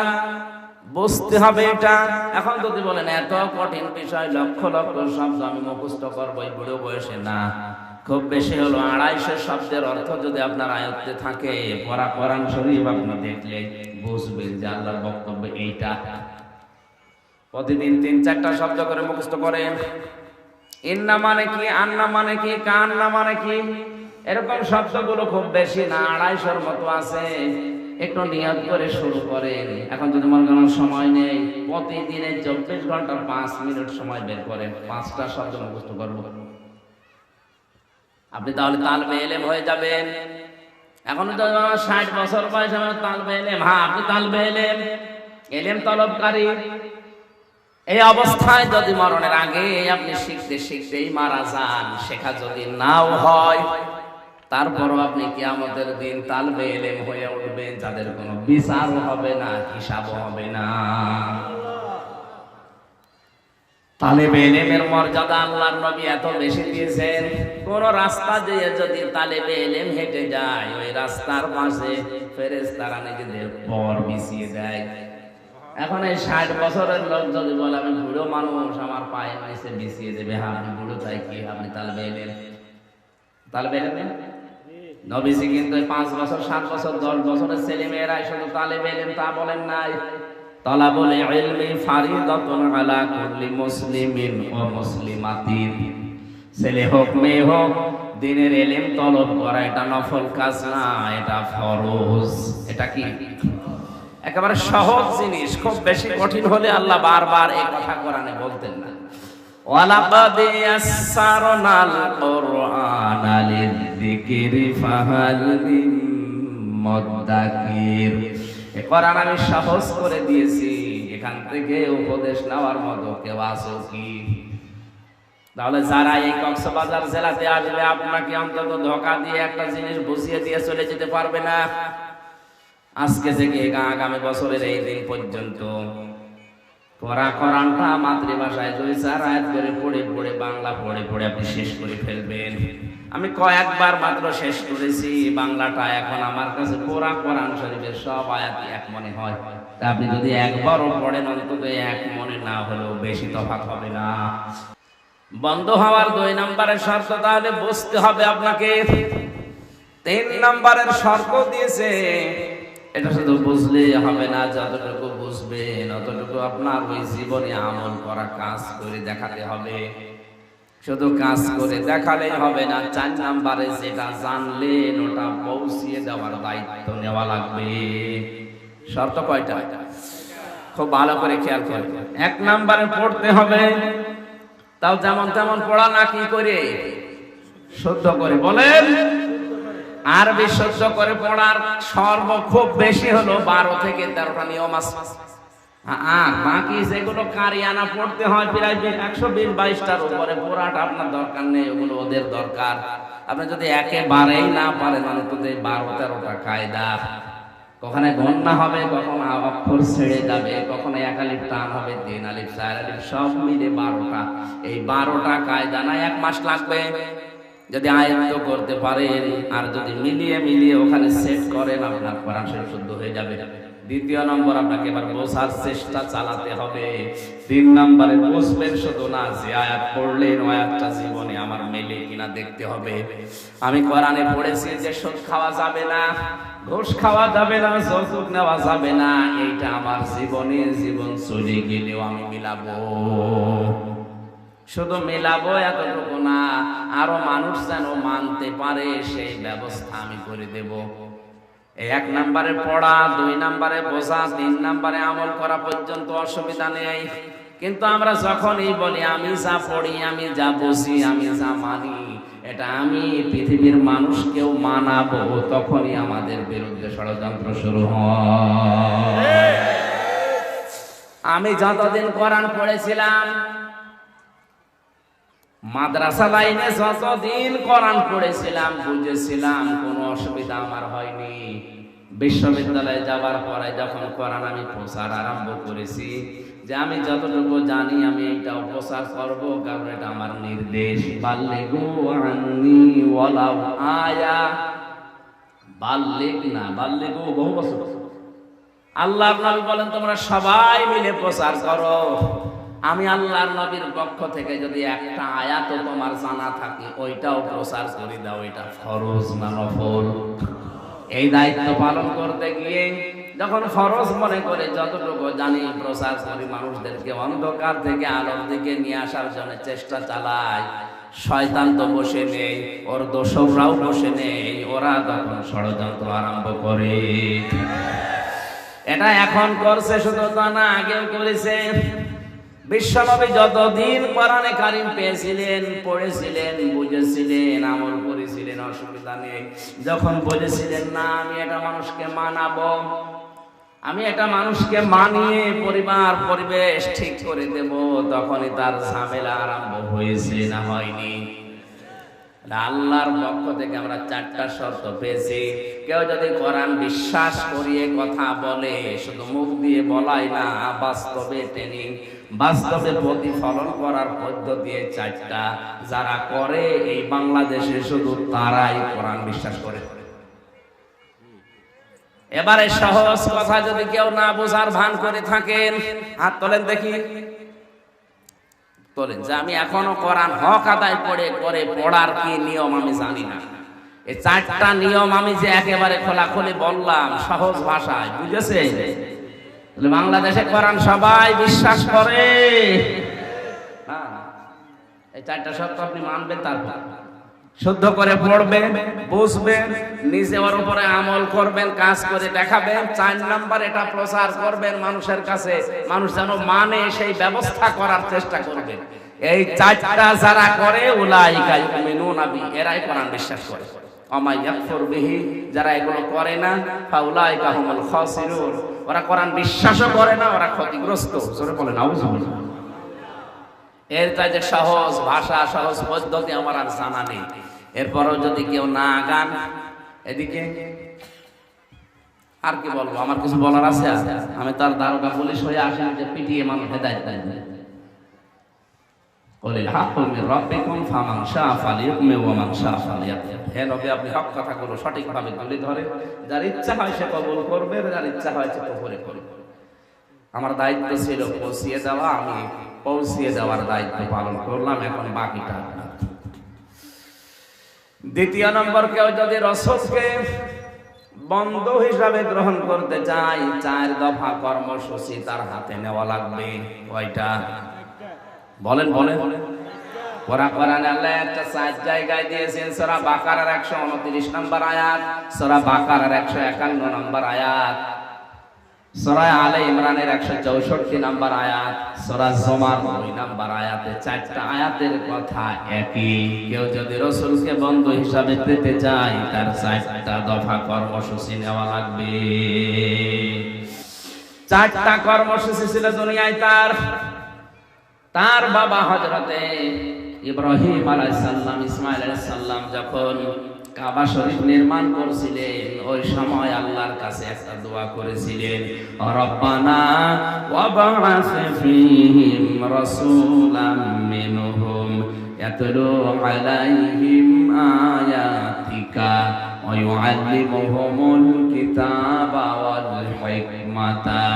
বুঝতে হবে এটা। এখন যদি বলেন এত কঠিন বিষয়, লক্ষ লক্ষ শব্দ আমি মুখস্থ করবো এই বুড়ো বয়সে, না, খুব বেশি হলো 250 শব্দের অর্থ যদি আপনার আয়ত্তে থাকে, পড়া কোরআন শরীফ আপনি দেখলে বুঝবেন যে আল্লাহর বক্তব্য এইটা। প্রতিদিন 3-4টা শব্দ করে মুখস্থ করেন। ইন্না মানে কি, আন্না মানে কি, কান্না মানে কি, এরকম শব্দগুলো খুব বেশি না, 250-র মতো আছে। একটু নিয়ত করে শুরু করেন। এখন যদি মনে করেন সময় নেই, প্রতিদিনে 24 ঘন্টার 5 মিনিট সময় বের করেন, 5টা শব্দ মুখস্থ করবো। আপনি তাহলে তালবে ইলম হয়ে যাবেন। এখন তো 60 বছর বয়স, আমার তালবে ইলম। হ্যাঁ, আপনি তালবে ইলম, ইলম তলবকারী। এই অবস্থায় যদি মরণের আগে আপনি শিখতে শিখতেই মারা যান, শেখা যদি নাও হয়, তারপরও আপনি কিয়ামতের দিন তালবে ইলম হয়ে উঠবেন, যাদের কোনো বিচারও হবে না, হিসাবও হবে না। তালেবে ইলমের মর্যাদা আল্লাহর নবী এত বেশি দিয়েছেন, কোন রাস্তা দিয়ে যদি তালেবে ইলম হেঁটে যায়, ওই রাস্তার পাশে ফেরেশতারা নিজেদের পর বিছিয়ে দেয়। এখন এই 60 বছরের লোক যদি বলে আমি বুড়ো মানুষ, আমার পায়ের নিচে বিছিয়ে দেবে। হ্যাঁ, আপনি বুড়ো, তাই কি আপনি তালেবে ইলম? তালেবে ইলম নবীজি কিন্তু 5 বছর 7 বছর 10 বছরের ছেলে মেয়েরাই শুধু তালেবে ইলম তা বলেন নাই। তালাবুল ইলমি ফারিদাতুন আলা কুল্লি মুসলিমিন ওয়া মুসলিমাতিন। ছেলে হোক মেয়ে হোক, দ্বীনের ইলম তলব করা এটা নফল কাজ না, এটা ফরজ। এটা কি একেবারে সহজ জিনিস, খুব বেশি কঠিন হলে আল্লাহ বারবার এই কথা কোরআনে বলতেন না। ওয়ালাকাদ ইয়াসসারনাল কুরআনা লিযিকরি ফাহাল মিন মুদ্দাকির। এই কোরআন আমি সহজ করে দিয়েছি, এখান থেকে উপদেশ নেওয়ার মতো কেউ আছে কি? তাহলে যারা এই কক্সবাজার জেলাতে আসবে আপনাকে অন্তত ধোঁকা দিয়ে একটা জিনিস বুঝিয়ে দিয়ে চলে যেতে পারবে না। আজকে থেকে আগামী বছরের এই দিন পর্যন্ত কোরআনটা মাতৃভাষায় 2-4 আয়াত করে পড়ে পড়ে বাংলা পড়ে পড়ে আপনি শেষ করে ফেলবেন। আমি কয়েকবার মাত্র শেষ করেছি বাংলাটা, এখন আমার কাছে পুরা কোরআন শরীফের সব আয়াতই এক মনে হয়। তা আপনি যদি একবারও পড়েন অন্তত এক মনে না হলেও বেশি তফাৎ হবে না। বন্ধ হওয়ার 2 নম্বরের শর্ত তাহলে বুঝতে হবে আপনাকে। 3 নম্বরের শর্ত দিয়েছে, এটা শুধু বুঝলে হবে না, যতটুকু বুঝবেন অতটুকু আপনার ওই জীবনে আমল করা, কাজ করে দেখাতে হবে। শুধু কাজ করে দেখালেই হবে না, 4 নম্বরে যেটা জানলেন ওটা পৌঁছিয়ে দেওয়ার দায়িত্ব নেওয়া লাগবে। শর্ত কয়টা? খুব ভালো করে খেয়াল করবেন। 1 নম্বরে পড়তে হবে, তাও যেমন তেমন পড়া না, কি করে? শুদ্ধ করে বলেন। আরবি শুদ্ধ করে পড়ার সর্ব খুব বেশি হলো 12 থেকে 13টা নিয়ম আছে। বাকি যেগুলো কারিয়ানা পড়তে হয় প্রায় 120-22টার উপরে, পড়াটা আপনার দরকার নেই, ওগুলো ওদের দরকার। আপনি যদি একেবারেই না পারেন অন্তত 12-13টা কায়দা, কখনো গণনা হবে, কখনো অক্ষর ছেড়ে যাবে, কখনো 1 আলিফ টান হবে, 3 আলিফ 4 আলিফ সব মিলে 12টা। এই 12টা কায়দা না 1 মাস লাগবে যদি আয়ত্ত করতে পারেন। আর যদি মিলিয়ে মিলিয়ে ওখানে সেট করেন আপনার কোরআন শরীফ শুদ্ধ হয়ে যাবে। 2 নম্বর, আপনাকে এবার বোঝার চেষ্টা চালাতে হবে। 3 নম্বরে বুঝবেন শুধু না, যে আয়াত পড়লেন ওই আয়াতটা জীবনে আমার মেলে কিনা দেখতে হবে। আমি কোরআনে পড়েছি যে সুদ খাওয়া যাবে না, ঘুষ খাওয়া যাবে না, যৌতুক নেওয়া যাবে না, এইটা আমার জীবনে জীবন চলে গেলেও আমি মিলাবো। শুধু মেলাবো এতটুকু না, আরো মানুষ যেন মানতে পারে সেই ব্যবস্থা আমি করে দেব। 1 নম্বরে পড়া, 2 নম্বরে বোঝা, 3 নম্বরে আমল করা পর্যন্ত অসুবিধা নেই। কিন্তু আমরা যখনই বলি আমি যা পড়ি, আমি যা বুঝি, আমি যা মানি, এটা আমি পৃথিবীর মানুষকেও মানাবো, তখনই আমাদের বিরুদ্ধে ষড়যন্ত্র শুরু হয়। আমি যতদিন কোরআন পড়েছিলাম, মাদ্রাসা লাইনে যতদিন কোরআন পড়েছিলাম, বুঝেছিলাম, কোনো অসুবিধা আমার হয়নি। বিশ্ববিদ্যালয়ে যাবার পরে যখন কোরআন আমি প্রচার আরম্ভ করেছি, যে আমি যতটুকু জানি আমি এইটাও প্রচার করব, কারণ এটা আমার নির্দেশ। বাল্লিগু আন্নি ওয়ালাউ আয়া। বাল্লিগ না, বাল্লিগু বহু বছর। আল্লাহর নবী বলেন তোমরা সবাই মিলে প্রচার করো। আমি আল্লাহর নবীর পক্ষ থেকে যদি একটা আয়াত তোমার জানা থাকে, ওইটাও প্রচার করে দাও। এটা ফরজ না নফল? এই দায়িত্ব পালন করতে গিয়ে যখন ফরজ মনে করে যতটুকু জানি প্রচার করি, মানুষদেরকে অন্ধকার থেকে আলোর দিকে নিয়ে আসার জন্য চেষ্টা চালাই, শয়তান তো বসে নেই, ওর দোসররাও বসে নেই, ওরা তখন ষড়যন্ত্র আরম্ভ করে। এটা এখন করছে শুধু তা না, আগেও করেছে। বিশ্বনবী যতদিন কোরআনে কারীম পেয়েছিলেন, পড়েছিলেন, বুঝেছিলেন, আমল করেছিলেন, অসুবিধা নেই। যখন বলেছিলেন না আমি এটা মানুষকে মানাবো, আমি এটা মানুষকে মানিয়ে পরিবার পরিবেশ ঠিক করে দেব, তখনই তার ঝামেলা আরম্ভ হয়েছে, না হয়নি? আল্লাহর পক্ষ থেকে আমরা 4টা শর্ত পেয়েছি। কেউ যদি কোরআন বিশ্বাস করিয়ে কথা বলে, শুধু মুখ দিয়ে বলাই না, বাস্তবে ট্রেনিং, বাস্তবে প্রতিফলন করার পদ্ধতি 4টা। যারা করে এই বাংলাদেশে শুধু তারাই কোরআন বিশ্বাস করে। এবারে সহজ কথা যদি কেউ না বোঝার ভান করে থাকেন, হাত তোলেন দেখি। তোলেন যে আমি এখনো কোরআন হক আদায় করে পড়ার কি নিয়ম আমি জানি না। এই 4টা নিয়ম আমি যে একেবারে খোলাখুলি বললাম সহজ ভাষায়, বুঝেছেন? বাংলাদেশে কোরআন সবাই বিশ্বাস করে না। এই 4টা শর্ত আপনি মানবেন, তারপর শুদ্ধ করে পড়বেন, বুঝবেন, নিজে ওর উপরে আমল করবেন, কাজ করে দেখাবেন। 4 নাম্বার এটা প্রচার করবেন মানুষের কাছে, মানুষ যেন মানে সেই ব্যবস্থা করার চেষ্টা করবেন। এই 4টা যারা করে উলাইকা ইউমিনুনা বি, এরাই কোরআন বিশ্বাস করে। আমা ইয়াকফুর বিহি, যারা এগুলো করে না, ফাউলাইকা হুমুল খাসিরুন, ওরা কোরআন বিশ্বাসও করে না, ওরা ক্ষতিগ্রস্ত। জোরে বলেন আউযুবিল্লাহ। এর কাজে সহজ ভাষা, সহজ পদ্ধতি আমার আর জানা নেই। এরপরও যদি কেউ না গান, এদিকে আর কি বলবো, আমার কিছু বলার আছে? আমি তার দারোগা পুলিশ হয়ে আসেন যে পিটিয়ে মানুষ হেদায়েত দেয়। কুলিল হাক্কু মির রাব্বিকুম ফামান শাআ ফালিউমিন ওয়া মান শাআ ফালিয়াকফুর। হে নবী, আপনি হক কথাগুলো সঠিকভাবে তুলে ধরে যার ইচ্ছা হয় সে কবুল করবে, যার ইচ্ছা হয় সে কুফরি করবে। আমার দায়িত্ব ছিল পৌঁছিয়ে দেওয়া, আমি পৌঁছিয়ে দেওয়ার দায়িত্ব পালন করলাম, এখন বাকিটা। দ্বিতীয় নম্বর, কেউ যদি রাসূলকে বন্ধু হিসাবে গ্রহণ করতে চায়, 4 দফা কর্মসূচি তার হাতে নেওয়া লাগবে। কয়টা বলেন? বলেন। কোরআনে আল্লাহ একটা 4 জায়গায় দিয়েছেন। সূরা বাকারার 129 নম্বর আয়াত, সূরা বাকারার 151 নম্বর আয়াত, সূরা আলে ইমরানের 164 নম্বর আয়াত, সূরা জুমার 2 নম্বর আয়াতে 4টা আয়াতের কথা একই। কেউ যদি রাসূলকে বন্ধু হিসাবে পেতে চায়, তার 4টা দফা কর্মসূচি নেওয়া লাগবে। 4টা কর্মসূচি ছিল দুনিয়ায় তার বাবা হযরতে ইব্রাহিম আলাইহিস সালাম, ইসমাঈল আলাইহিস সালাম যখন কাবা শরীফ নির্মাণ করছিলেন, ওই সময় আল্লাহর কাছে একটা দোয়া করেছিলেন, রব্বানা ওয়াবআস ফীহিম রাসূলাম মিনহুম ইয়াতলু আলাইহিম আয়াতিকা ওয়া ইউআল্লিমুহুমুল কিতাবা ওয়াল হিকমাতা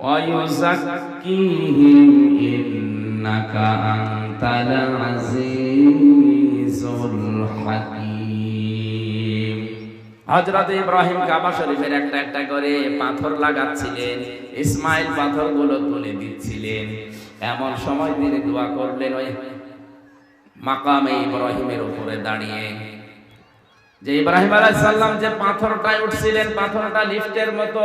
ওয়া ইউযাক্কিহিম ইন্নাকা আনতাল আজিজুল হাকীম। হযরত ইব্রাহিম কাবা শরীফের একটা একটা করে পাথর লাগাচ্ছিলেন, ইসমাইল পাথরগুলো তুলে দিচ্ছিলেন। এমন সময় তিনি দোয়া করলেন ওই মাকামে ইব্রাহিমের উপরে দাঁড়িয়ে, যে ইব্রাহিম আলাইহিস সালাম যে পাথরটায় উঠছিলেন, পাথরটা লিফটের মতো,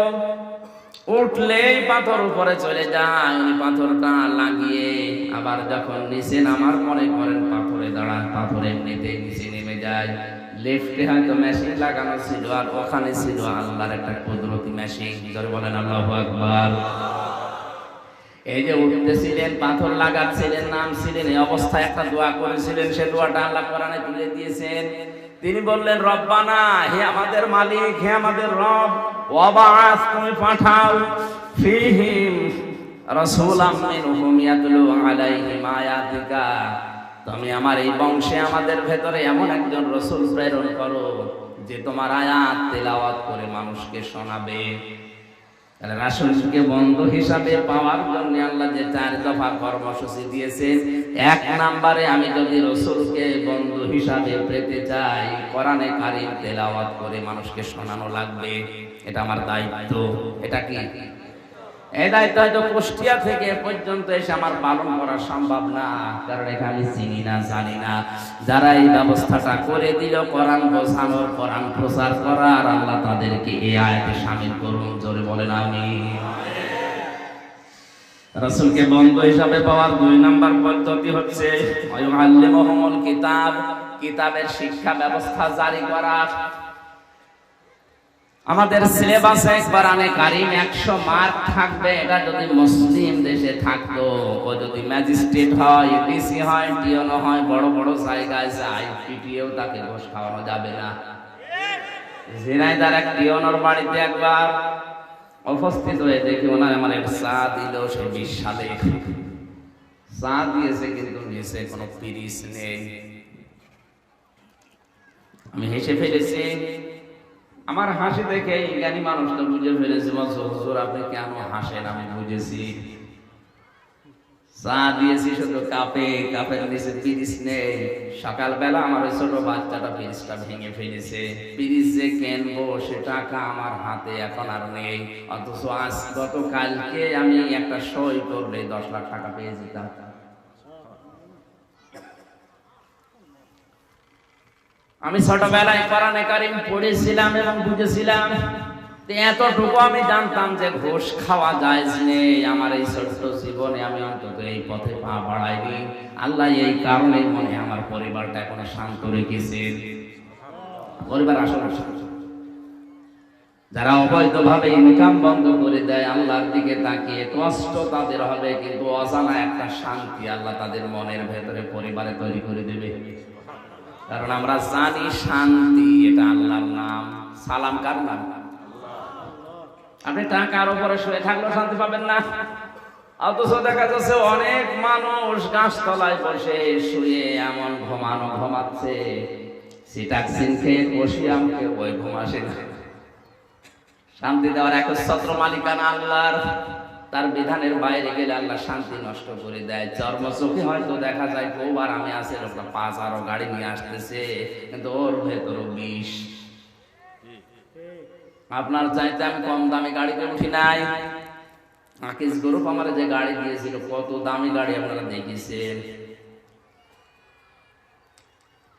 উঠলেই পাথর উপরে চলে যায়। উনি পাথরটা লাগিয়ে আবার যখন নিচে নামার মনে করেন পাথরে দাঁড়ান, পাথর এমনিতেই নিচে নেমে যায়। লিফটে হয়তো মেশিন লাগানো ছিল, আর ওখানে ছিল আল্লাহর একটা কুদরতি মেশিন। যারা বলেন আল্লাহু আকবার। এই যে উঠতেছিলেন, পাথর লাগাচ্ছিলেন, নামছিলেন, এই অবস্থায় একটা দোয়া করেছিলেন। সে দোয়াটা আল্লাহ কোরআনে তুলে দিয়েছেন। তিনি বললেন, রব্বানা, হে আমাদের মালিক, হে আমাদের রব, ওয়াবাস, তুমি পাঠাও, ফীহিম রাসূলাম মিনহুম ইয়াতলু আলাইহিম আয়াতিকা, তুমি আমার এই বংশে আমাদের ভেতরে এমন একজন রাসূল প্রেরণ করো যে তোমার আয়াত তেলাওয়াত করে মানুষকে শোনাবে। তাহলে রাসূলকে বন্ধু হিসাবে পাওয়ার জন্য আল্লাহ যে 4 দফা কর্মসূচি দিয়েছেন, 1 নম্বরে আমি যদি রাসূলকে বন্ধু হিসাবে পেতে চাই, কোরআনে কারীম তেলাওয়াত করে মানুষকে শোনানো লাগবে। এটা আমার দায়িত্ব। এটা কি? এই দায়িত্ব হয়তো কুষ্টিয়া থেকে পর্যন্ত এসে আমার পালন করা সম্ভব না, কারণ এখানে আমি চিনি না, জানি না। যারা এই ব্যবস্থাটা করে দিল কোরআন বোঝানোর, কোরআন প্রচার করার, আল্লাহ তাদেরকে এই আয়াতে শামিল করুন। জোরে বলেন আমিন। রাসূলকে বন্ধু হিসাবে পাওয়ার 2 নম্বর পদ্ধতি হচ্ছে আল্লিমুহুমুল কিতাব, কিতাবের শিক্ষা ব্যবস্থা জারি করা। আমাদের সিলেবাসে কোরআনে কারীম 100 মার্ক থাকবে। এটা যদি মুসলিম দেশে থাকতো, ও যদি ম্যাজিস্ট্রেট হয়, ডিসি হয়, টিওনো হয়, বড় বড় জায়গায় যায়, পিটিয়েও তাকে ঘোষ খাওয়ানো যাবে না। ঝিনাইদার এক টিওনোর বাড়িতে একবার উপস্থিত হয়ে দেখি ওনার আমার এক চা দিল, সে 20 সালে চা দিয়েছে, কিন্তু নিচে কোনো পিরিচ নেই। আমি হেসে ফেলেছি। আমার হাসি দেখে জ্ঞানী মানুষটা বুঝে ফেলেছে, হুজুর আপনি কেন হাসেন, আমি বুঝেছি। চা দিয়েছি শুধু কাপে, কাপের নিচে পিরিচ নেই। সকালবেলা আমার ওই ছোট বাচ্চাটা পিরিচটা ভেঙে ফেলেছে। পিরিচ যে কিনবো সে টাকা আমার হাতে এখন আর নেই। অথচ আজ গতকালকে আমি একটা সই করলে 10 লাখ টাকা পেয়ে যেতাম। আমি ছোটবেলায় কোরআনে কারীম পড়েছিলাম এবং বুঝেছিলাম, এতটুকু আমি জানতাম যে ঘুষ খাওয়া জায়েজ নেই। আমার এই ছোট্ট জীবনে আমি অন্তত এই পথে পা বাড়াইনি। আল্লাহ এই কারণে মনে আমার পরিবারটা এখন শান্ত রেখেছেন। পরিবার আসলে যারা অবৈধভাবে ইনকাম বন্ধ করে দেয়, আল্লাহর দিকে তাকিয়ে কষ্ট তাদের হবে, কিন্তু অজানা একটা শান্তি আল্লাহ তাদের মনের ভেতরে পরিবারে তৈরি করে দেবে। কারণ আমরা জানি শান্তি এটা আল্লাহর নাম। সালাম কার নাম? আপনি টাকার উপরে শুয়ে থাকলেও শান্তি পাবেন না। অথচ দেখা যাচ্ছে অনেক মানুষ গাছতলায় বসে শুয়ে এমন ঘুমাচ্ছে, সিটাক্সিন খেয়ে বসিয়াম খেয়ে ওই ঘুম আসে না। শান্তি দেওয়ার একচ্ছত্র মালিকানা আল্লাহর। তার বিধানের বাইরে গেলে আল্লাহ শান্তি নষ্ট করে দেয়। চর্মচোখে হয়তো দেখা যায় খুব আরামে আছে, লোকটা 5 গাড়ি নিয়ে আসতেছে, কিন্তু ওর ভেতর বিষ। আপনার চাইতে আমি কম দামি গাড়িতে উঠি নাই। আকিস গ্রুপ আমার যে গাড়ি দিয়েছিল, কত দামি গাড়ি আপনারা দেখেছেন।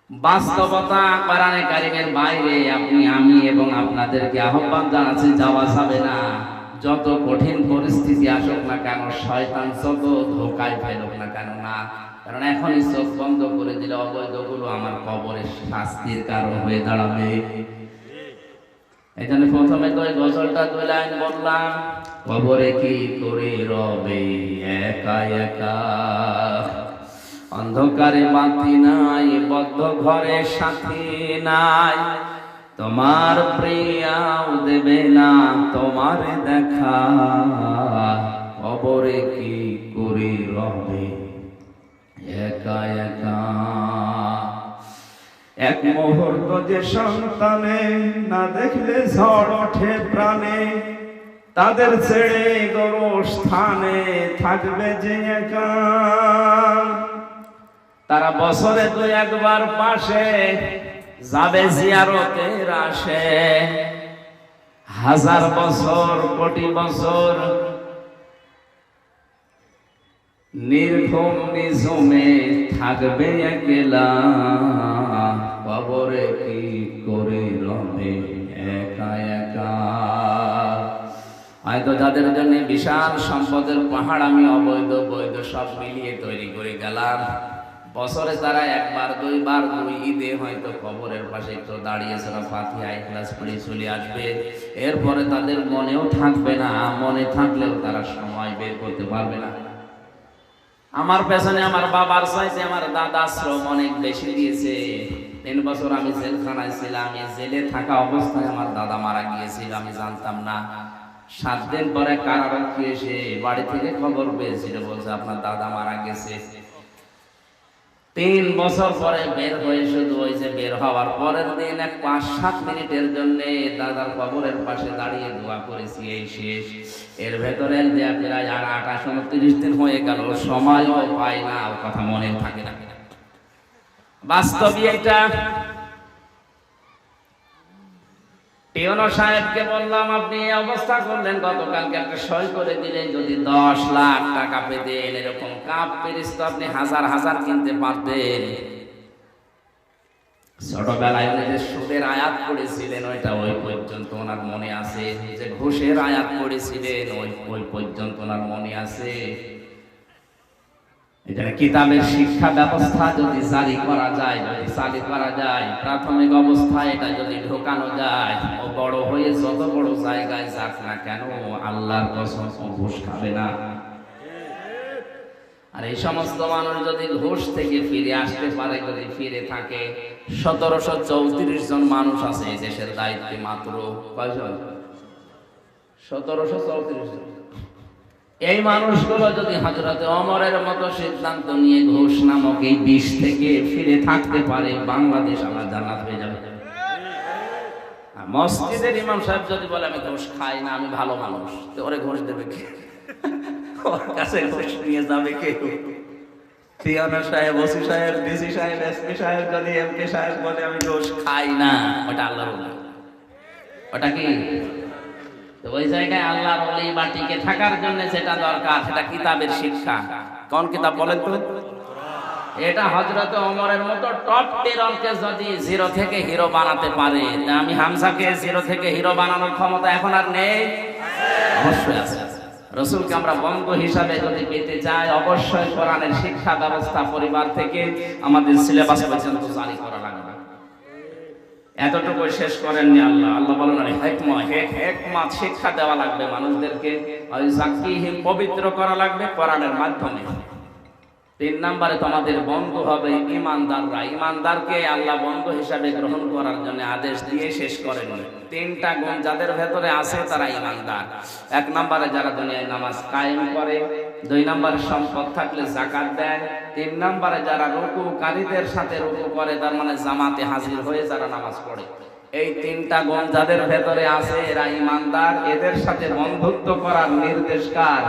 বাস্তবতা কোরআনে কারীমের বাইরে আপনি, আমি এবং আপনাদেরকে আহ্বান জানাচ্ছি, যাওয়া যাবে না। যত কঠিন পরিস্থিতি আসুক না কেন, শয়তান যত ধোকায় ফেলুক না কেন, না। কারণ এখনই চোখ বন্ধ করে দিলে অবৈধগুলো আমার কবরের শাস্তির কারণ হয়ে দাঁড়াবে। এখানে প্রথমে তো এই গজলটা 2 লাইন বললাম, কবরে কি করে রবে একা একা, অন্ধকারে বাতি নাই, বদ্ধ ঘরে সাথী নাই, তোমার প্রিয়াও দেবে না তোমার দেখা, কবরে কি করে রবে একা একা। এক মুহূর্ত যে সন্তানে না দেখলে ঝড় ওঠে প্রাণে, তাদের ছেড়ে গোরস্থানে থাকবে যে একা। তারা বছরে 2-1 পাশে যাবে জিয়ারতের আসে, 1000 বছর কোটি বছর নির্ঘুম নিঝুমে থাকবে একলা, কবরে কি করে রবে একা একা। হয়তো যাদের জন্য বিশাল সম্পদের পাহাড় আমি অবৈধ বৈধ সব মিলিয়ে তৈরি করে গেলাম, বছরে তারা 1-2 2 ঈদে হয়তো কবরের পাশে একটু দাঁড়িয়ে তারা ফাতিহা ইখলাস পড়ে চলে আসবে। এরপরে তাদের মনেও থাকবে না, মনে থাকলেও তারা সময় বের করতে পারবে না। আমার পেছনে আমার বাবার চাইতে আমার দাদা শ্রম অনেক বেশি দিয়েছে। 3 বছর আমি জেলখানায় ছিলাম। আমি জেলে থাকা অবস্থায় আমার দাদা মারা গিয়েছিল, আমি জানতাম না। 7 দিন পরে কারারক্ষী এসে বাড়ি থেকে খবর পেয়েছিল, বলছে আপনার দাদা মারা গেছে। 3 বছর পরে বের হয়ে শুধু ওই যে বের হওয়ার পরের দিন 5-7 মিনিটের জন্য দাদার কবরের পাশে দাঁড়িয়ে দোয়া করেছি, এই শেষ। এর ভেতরে যে প্রায় 28-29 দিন হয়ে গেল, সময়ও পাই না, কথা মনে থাকে না। বাস্তবে এটা টিওনো সাহেবকে বললাম, আপনি এই অবস্থা করলেন, গতকালকে একটা সই করে দিলেন, যদি 10 লাখ টাকা পেতেন, এরকম কাপ পেরিস তো আপনি 1000 কিনতে পারতেন। ছোটবেলায় উনি যে সুদের আয়াত পড়েছিলেন, ওইটা ওই পর্যন্ত ওনার মনে আছে। যে ঘুষের আয়াত পড়েছিলেন, ওই পর্যন্ত ওনার মনে আছে। এখানে কিতাবের শিক্ষা ব্যবস্থা যদি জারি করা যায়, যদি চালু করা যায়, প্রাথমিক অবস্থায় এটা যদি ঢোকানো যায়, ও বড় হয়ে যত বড় জায়গায় যাক না কেন, আল্লাহর কসম ঘুষ খাবে না। আর এই সমস্ত মানুষ যদি ঘুষ থেকে ফিরে আসতে পারে, যদি ফিরে থাকে, 1734 জন মানুষ আছে এই দেশের দায়িত্বে, মাত্র কয়জন? 1734 জন। এই মানুষগুলো যদি হযরতে ওমরের মতো সিদ্ধান্ত নিয়ে ঘুষ নামক এই বিষ থেকে ফিরে থাকতে পারে, বাংলাদেশ আমার জান্নাত হয়ে যাবে। মসজিদের ইমাম সাহেব যদি বলে আমি ঘুষ খাই না, আমি ভালো মানুষ, তো ওরে ঘুষ দেবে কে? ওর কাছে ঘুষ নিয়ে যাবে কে? পিয়ন সাহেব, ওসি সাহেব, ডিসি সাহেব, এসপি সাহেব যদি এমপি সাহেব বলে আমি ঘুষ খাই না, ওটা আল্লাহর ওলি। ওটা কি? তো ওই জায়গায় আল্লাহর ওলি বা টিকে থাকার জন্য যেটা দরকার সেটা কিতাবের শিক্ষা। কোন কিতাব বলেন তো? এটা হযরত ওমরের মতো টপ টেররকে যদি জিরো থেকে হিরো বানাতে পারে, তা আমি হামজাকে জিরো থেকে হিরো বানানোর ক্ষমতা এখন আর নেই? অবশ্যই আছে। রাসূলকে আমরা বন্ধু হিসাবে যদি পেতে চাই, অবশ্যই কোরআনের শিক্ষা ব্যবস্থা পরিবার থেকে আমাদের সিলেবাস পর্যন্ত জারি করা লাগবে। এতটুকু শেষ করেননি আল্লাহ। আল্লাহ বলেন হিকমত শিক্ষা দেওয়া লাগবে মানুষদেরকে, যাকিহিম পবিত্র করা লাগবে কোরআনের মাধ্যমে। 3 নম্বরে তোমাদের বন্ধু হবে ঈমানদাররা। ঈমানদারকে আল্লাহ বন্ধু হিসাবে গ্রহণ করার জন্য আদেশ দিয়ে শেষ করেন। 3টা গুণ যাদের ভেতরে আছে তারা ঈমানদার। 1 নম্বরে যারা দুনিয়ায় নামাজ কায়েম করে, 2 নম্বরে সম্পদ থাকলে যাকাত দেয়, 3 নম্বরে যারা রুকুকারীদের সাথে রুকু করে, তার মানে জামাতে হাজির হয়ে যারা নামাজ পড়ে। এই 3টা গুণ যাদের ভেতরে আছে এরা ঈমানদার। এদের সাথে বন্ধুত্ব করার নির্দেশ কার?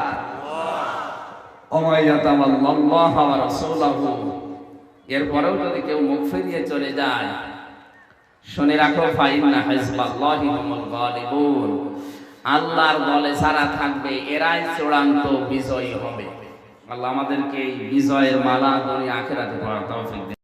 এরপরেও যদি কেউ মুখ ফিরিয়ে চলে যায়, শুনে রাখো, ফাইন্না হিজবাল্লাহি হুমুল গালিবুন, আল্লাহর দলে যারা থাকবে এরাই চূড়ান্ত বিজয়ী হবে। আল্লাহ আমাদেরকে এই বিজয়ের মালা দুনিয়া আখিরাতে পড়ার তৌফিক দিন।